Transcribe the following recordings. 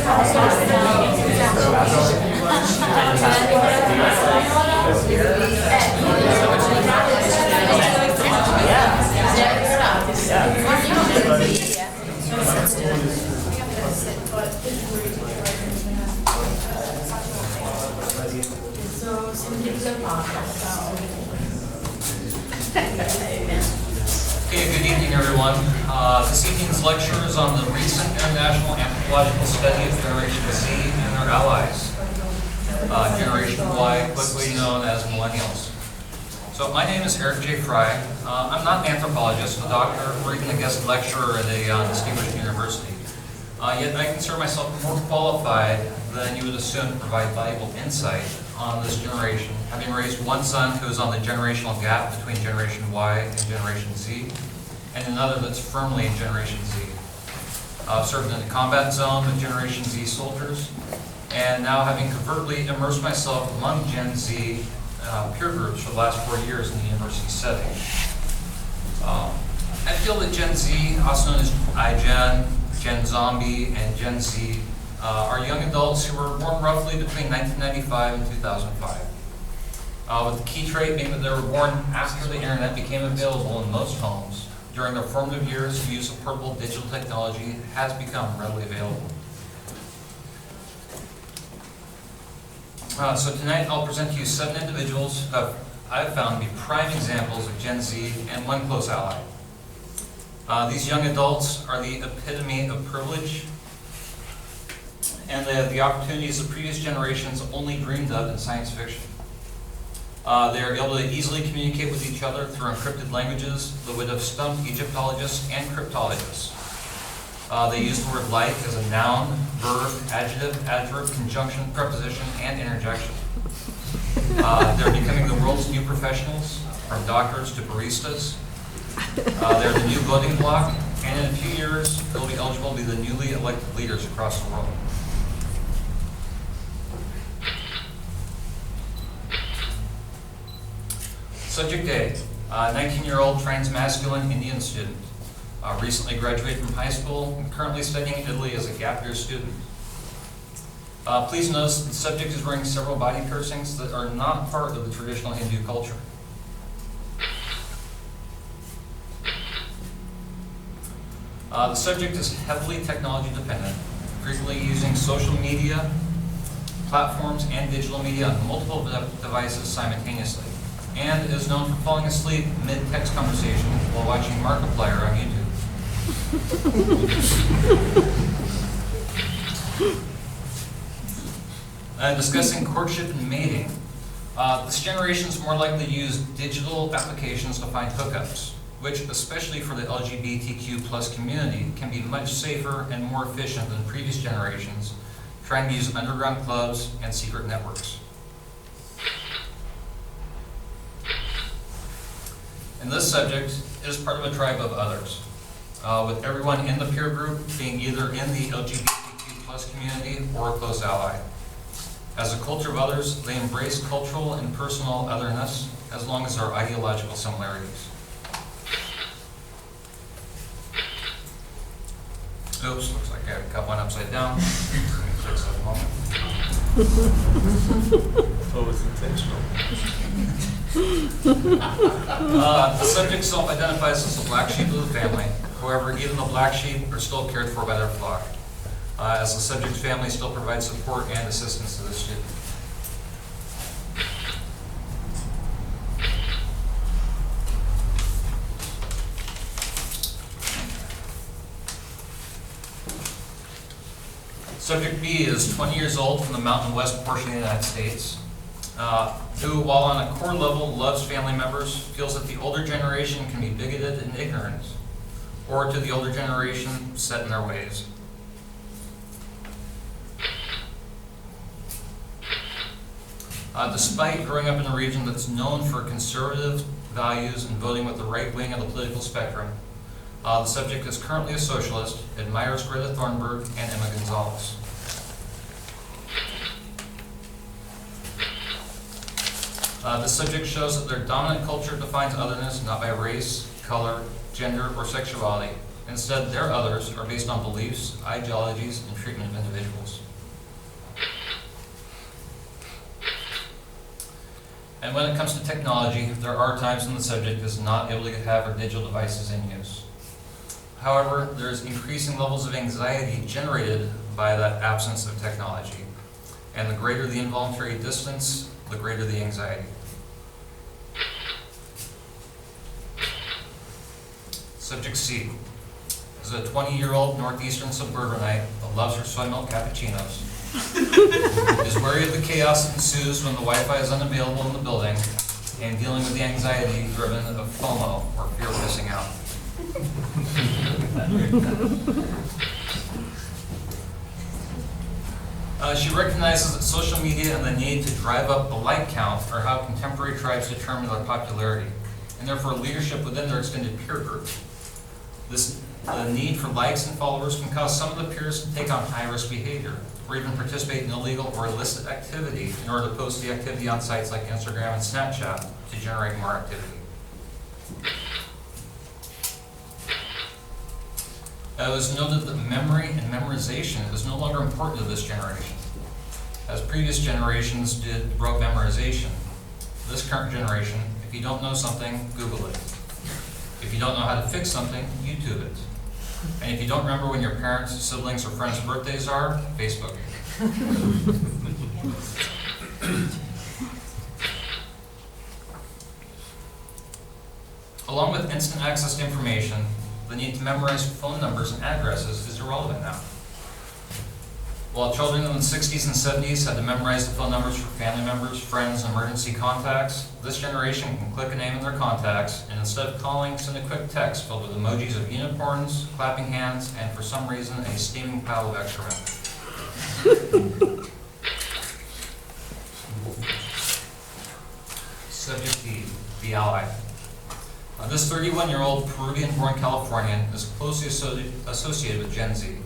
Okay, good evening, everyone. This evening's lecture is on the recent international anthropological study of Generation Z and their allies, Generation Y, quickly known as millennials. So my name is Eric J. Fry. I'm not an anthropologist, a doctor, or even a guest lecturer at a distinguished university. Yet I consider myself more qualified than you would assume to provide valuable insight on this generation, having raised one son who is on the generational gap between Generation Y and Generation Z, and another that's firmly in Generation Z. I've served in the combat zone with Generation Z soldiers, and now having covertly immersed myself among Gen Z peer groups for the last 4 years in the university setting. I feel that Gen Z, also known as iGen, Gen Zombie, and Gen Z, are young adults who were born roughly between 1995 and 2005. With the key trait being that they were born after the internet became available in most homes. During their formative years, the use of portable digital technology has become readily available. So tonight I'll present to you 7 individuals who I've found to be prime examples of Gen Z and one close ally. These young adults are the epitome of privilege, and they have the opportunities of previous generations only dreamed of in science fiction. They are able to easily communicate with each other through encrypted languages that would have stumped Egyptologists and cryptologists. They use the word like as a noun, verb, adjective, adverb, conjunction, preposition, and interjection. They're becoming the world's new professionals, from doctors to baristas. They're the new voting bloc, and in a few years, they'll be eligible to be the newly elected leaders across the world. Subject A, 19-year-old transmasculine Indian student. Recently graduated from high school and currently studying in Italy as a gap year student. Please notice the subject is wearing several body piercings that are not part of the traditional Hindu culture. The subject is heavily technology dependent, frequently using social media, platforms, and digital media on multiple devices simultaneously, and is known for falling asleep mid-text conversation while watching Markiplier on YouTube. Discussing courtship and mating. This generation is more likely to use digital applications to find hookups, which, especially for the LGBTQ plus community, can be much safer and more efficient than previous generations trying to use underground clubs and secret networks. And this subject is part of a tribe of others, with everyone in the peer group being either in the LGBTQ plus community or a close ally. As a culture of others, they embrace cultural and personal otherness as long as there are ideological similarities. Oops, looks like I got one upside down. Fix that a moment. Always intentional. The subject self-identifies as the black sheep of the family. However, even the black sheep are still cared for by their flock, as the subject's family still provides support and assistance to the student. Subject B is 20 years old from the Mountain West portion of the United States, who, while on a core level loves family members, feels that the older generation can be bigoted and ignorant, or to the older generation set in their ways. Despite growing up in a region that's known for conservative values and voting with the right wing of the political spectrum, the subject is currently a socialist, admires Greta Thunberg and Emma Gonzalez. The subject shows that their dominant culture defines otherness not by race, color, gender, or sexuality. Instead, their others are based on beliefs, ideologies, and treatment of individuals. And when it comes to technology, there are times when the subject is not able to have her digital devices in use. However, there's increasing levels of anxiety generated by that absence of technology. And the greater the involuntary distance, the greater the anxiety. Subject C is a 20-year-old northeastern suburbanite that loves her soy milk cappuccinos. Is wary of the chaos that ensues when the Wi-Fi is unavailable in the building, and dealing with the anxiety driven of FOMO, or fear of missing out. She recognizes that social media and the need to drive up the like count are how contemporary tribes determine their popularity, and therefore leadership within their extended peer group. The need for likes and followers can cause some of the peers to take on high-risk behavior, or even participate in illegal or illicit activity in order to post the activity on sites like Instagram and Snapchat to generate more activity. It was noted that memory and memorization is no longer important to this generation. As previous generations wrote memorization, this current generation, if you don't know something, Google it. If you don't know how to fix something, YouTube it. And if you don't remember when your parents, siblings, or friends' birthdays are, Facebook. Along with instant access to information, the need to memorize phone numbers and addresses is irrelevant now. While children in the 60s and 70s had to memorize the phone numbers for family members, friends, and emergency contacts, this generation can click a name in their contacts and instead of calling, send a quick text filled with emojis of unicorns, clapping hands, and for some reason, a steaming pile of excrement. Subject D, the ally. This 31-year-old Peruvian-born Californian is closely associated with Gen Z.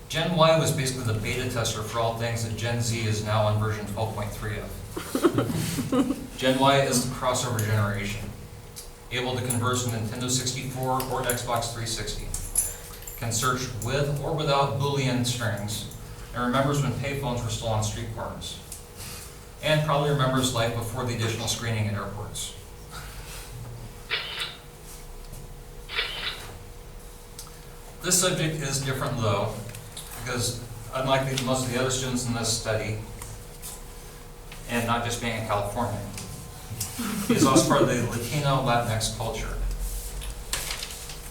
Gen Y was basically the beta tester for all things that Gen Z is now on version 12.3 of. Gen Y is the crossover generation, able to converse with Nintendo 64 or Xbox 360, can search with or without Boolean strings, and remembers when payphones were still on street corners, and probably remembers life before the additional screening at airports. This subject is different though, because unlike most of the other students in this study, and not just being a Californian, he is also part of the Latino Latinx culture.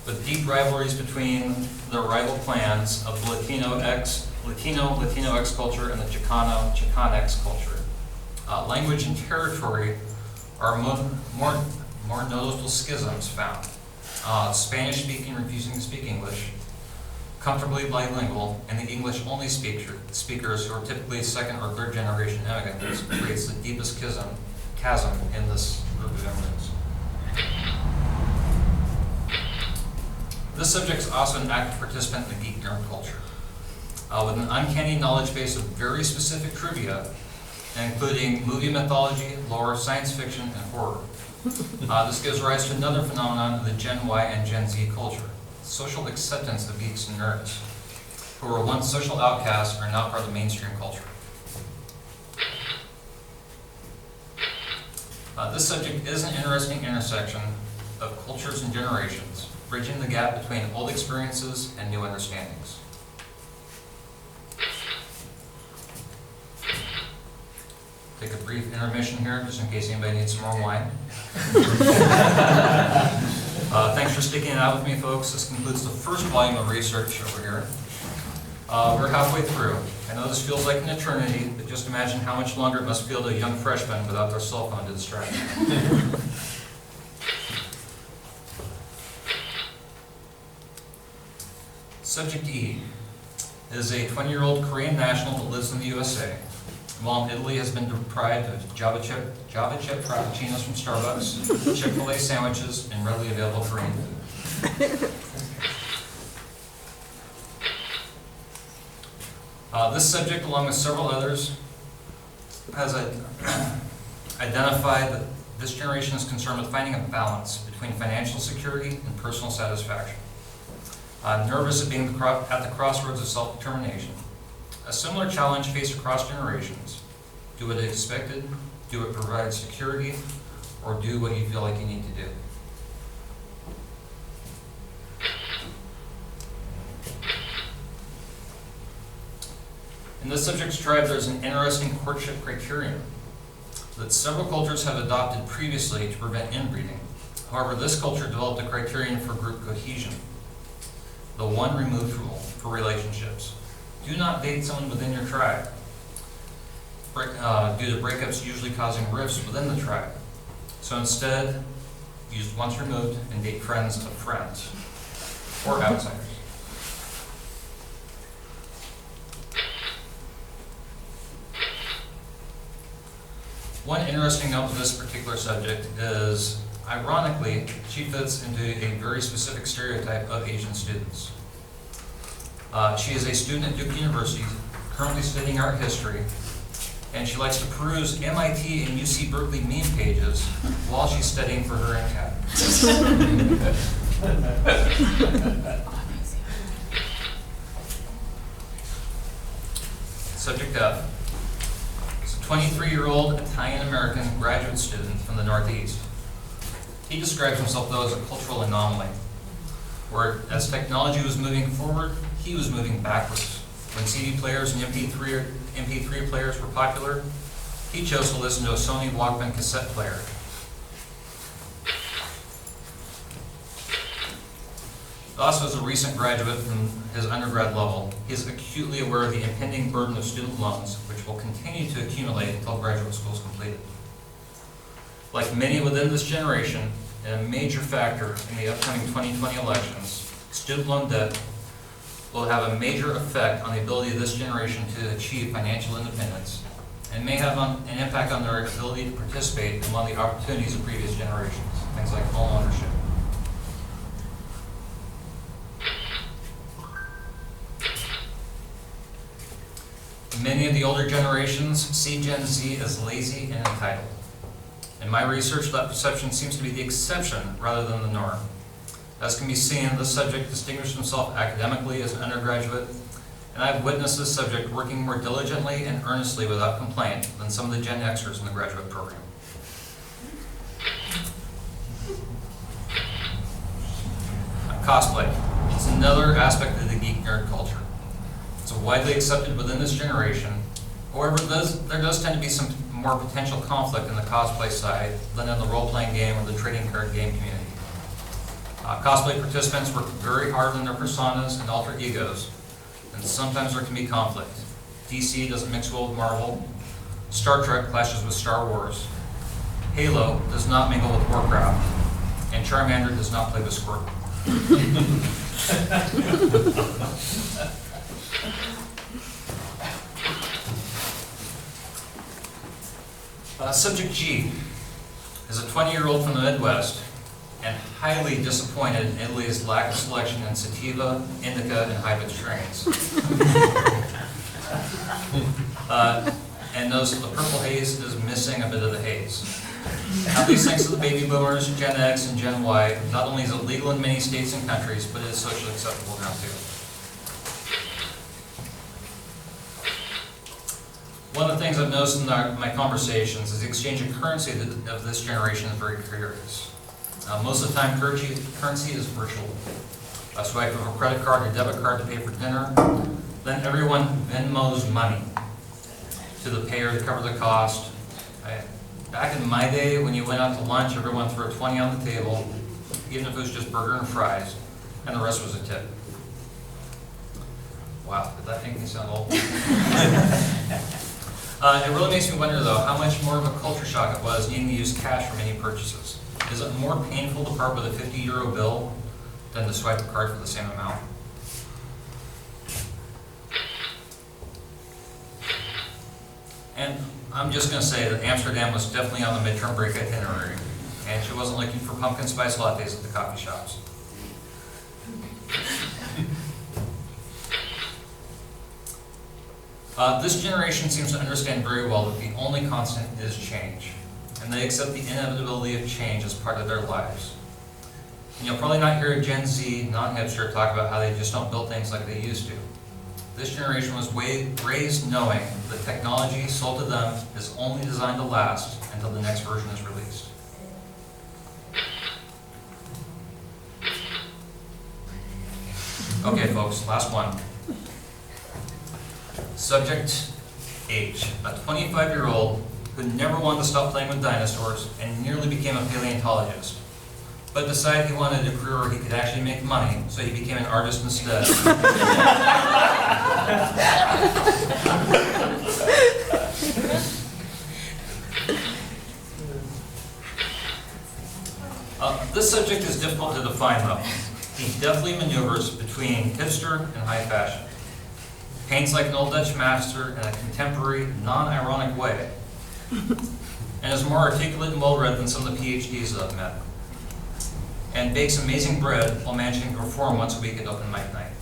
With deep rivalries between the rival clans of the Latino-X culture and the Chicano-Chicanx culture. Language and territory are more notable schisms found. Spanish-speaking refusing to speak English, comfortably bilingual, and the English-only speakers who are typically second or third generation immigrants creates the deepest chasm in this group of immigrants. This subject is also an active participant in the geek nerd culture, with an uncanny knowledge base of very specific trivia, including movie mythology, lore, science fiction, and horror. This gives rise to another phenomenon of the Gen Y and Gen Z culture, social acceptance of geeks and nerds, who were once social outcasts are now part of the mainstream culture. This subject is an interesting intersection of cultures and generations, bridging the gap between old experiences and new understandings. Take a brief intermission here, just in case anybody needs some more wine. Thanks for sticking it out with me, folks. This concludes the first volume of research over here. We're halfway through. I know this feels like an eternity, but just imagine how much longer it must feel to a young freshman without their cell phone to distract them. Subject E is a 20-year-old Korean national that lives in the USA. While in Italy has been deprived of Java chip frappuccinos from Starbucks, Chick-fil-A sandwiches, and readily available Korean food. This subject, along with several others, has identified that this generation is concerned with finding a balance between financial security and personal satisfaction. Nervous at being at the crossroads of self-determination. A similar challenge faced across generations. Do what is expected do what provides security, or do what you feel like you need to do. In this subject's tribe, there's an interesting courtship criterion that several cultures have adopted previously to prevent inbreeding. However, this culture developed a criterion for group cohesion, the one removed rule for relationships. Do not date someone within your tribe, due to breakups usually causing rifts within the tribe. So instead, use once removed and date friends of friends, or outsiders. One interesting note of this particular subject is, ironically, she fits into a very specific stereotype of Asian students. She is a student at Duke University, currently studying art history, and she likes to peruse MIT and UC Berkeley meme pages while she's studying for her MCAT. Subject F. 23-year-old Italian-American graduate student from the Northeast. He describes himself, though, as a cultural anomaly, where as technology was moving forward, he was moving backwards. When CD players and MP3 players were popular, he chose to listen to a Sony Walkman cassette player. Also, as a recent graduate from his undergrad level, he is acutely aware of the impending burden of student loans, which will continue to accumulate until graduate school is completed. Like many within this generation, and a major factor in the upcoming 2020 elections, student loan debt will have a major effect on the ability of this generation to achieve financial independence, and may have an impact on their ability to participate in one of the opportunities of previous generations, things like home ownership. Many of the older generations see Gen Z as lazy and entitled. In my research, that perception seems to be the exception rather than the norm. As can be seen, this subject distinguished himself academically as an undergraduate, and I've witnessed this subject working more diligently and earnestly without complaint than some of the Gen Xers in the graduate program. Cosplay. It's another aspect of the geek nerd culture. It's widely accepted within this generation. However, there does tend to be some more potential conflict in the cosplay side than in the role-playing game or the trading card game community. Cosplay participants work very hard on their personas and alter egos, and sometimes there can be conflict. DC doesn't mix well with Marvel. Star Trek clashes with Star Wars. Halo does not mingle with Warcraft. And Charmander does not play with Squirtle. Subject G is a 20-year-old from the Midwest and highly disappointed in Italy's lack of selection in sativa, indica, and high-pitch strains. And knows that the purple haze is missing a bit of the haze. Now, these thanks to the baby boomers, Gen X, and Gen Y, not only is it legal in many states and countries, but it is socially acceptable now too. One of the things I've noticed in my conversations is the exchange of currency of this generation is very curious. Most of the time, currency is virtual. A swipe of a credit card or debit card to pay for dinner, then everyone Venmos money to the payer to cover the cost. Back in my day, when you went out to lunch, everyone threw a 20 on the table, even if it was just burger and fries, and the rest was a tip. Wow, did that make me sound old? It really makes me wonder, though, how much more of a culture shock it was needing to use cash for many purchases. Is it more painful to part with a 50-euro bill than to swipe a card for the same amount? And I'm just going to say that Amsterdam was definitely on the midterm break itinerary, and she wasn't looking for pumpkin spice lattes at the coffee shops. This generation seems to understand very well that the only constant is change, and they accept the inevitability of change as part of their lives. And you'll probably not hear a Gen Z non-hipster talk about how they just don't build things like they used to. This generation was raised knowing that technology sold to them is only designed to last until the next version is released. Okay, folks, last one. Subject H, a 25-year-old who never wanted to stop playing with dinosaurs and nearly became a paleontologist, but decided he wanted a career where he could actually make money, so he became an artist instead. This subject is difficult to define, though. He deftly maneuvers between hipster and high fashion. Paints like an old Dutch master in a contemporary, non-ironic way, and is more articulate and well-read than some of the PhDs that I've met. And bakes amazing bread while managing to perform once a week at open mic night.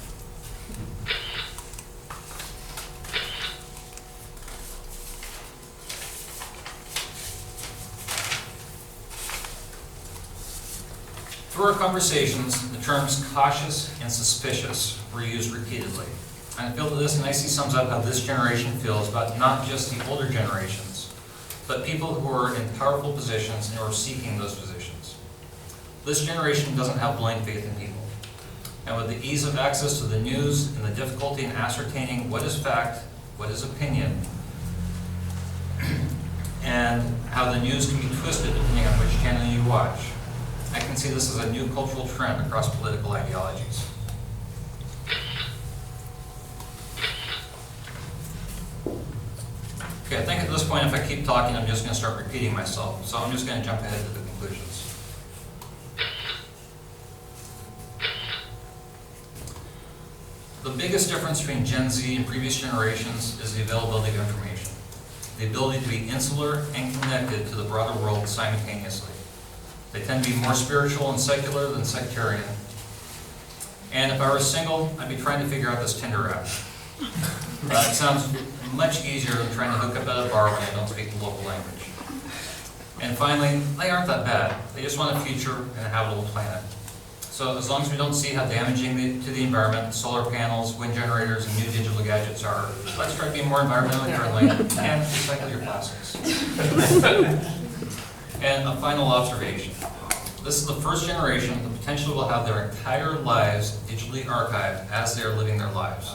Through our conversations, the terms cautious and suspicious were used repeatedly. And I feel that this nicely sums up how this generation feels about not just the older generations, but people who are in powerful positions and who are seeking those positions. This generation doesn't have blind faith in people. And with the ease of access to the news and the difficulty in ascertaining what is fact, what is opinion, and how the news can be twisted depending on which channel you watch, I can see this as a new cultural trend across political ideologies. Okay, I think at this point, if I keep talking, I'm just going to start repeating myself. So I'm just going to jump ahead to the conclusions. The biggest difference between Gen Z and previous generations is the availability of information. The ability to be insular and connected to the broader world simultaneously. They tend to be more spiritual and secular than sectarian. And if I were single, I'd be trying to figure out this Tinder app. It sounds much easier than trying to hook up at a bar when I don't speak the local language. And finally, they aren't that bad. They just want a future and a habitable planet. So as long as we don't see how damaging to the environment solar panels, wind generators, and new digital gadgets are, let's try to be more environmentally friendly and recycle your plastics. And a final observation. This is the first generation that potentially will have their entire lives digitally archived as they are living their lives.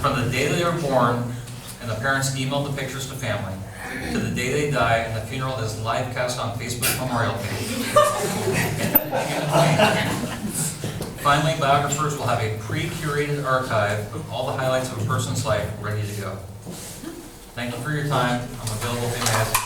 From the day they were born and the parents emailed the pictures to family, to the day they die and the funeral is live cast on Facebook memorial page. Finally, biographers will have a pre-curated archive of all the highlights of a person's life ready to go. Thank you for your time. I'm available if you may ask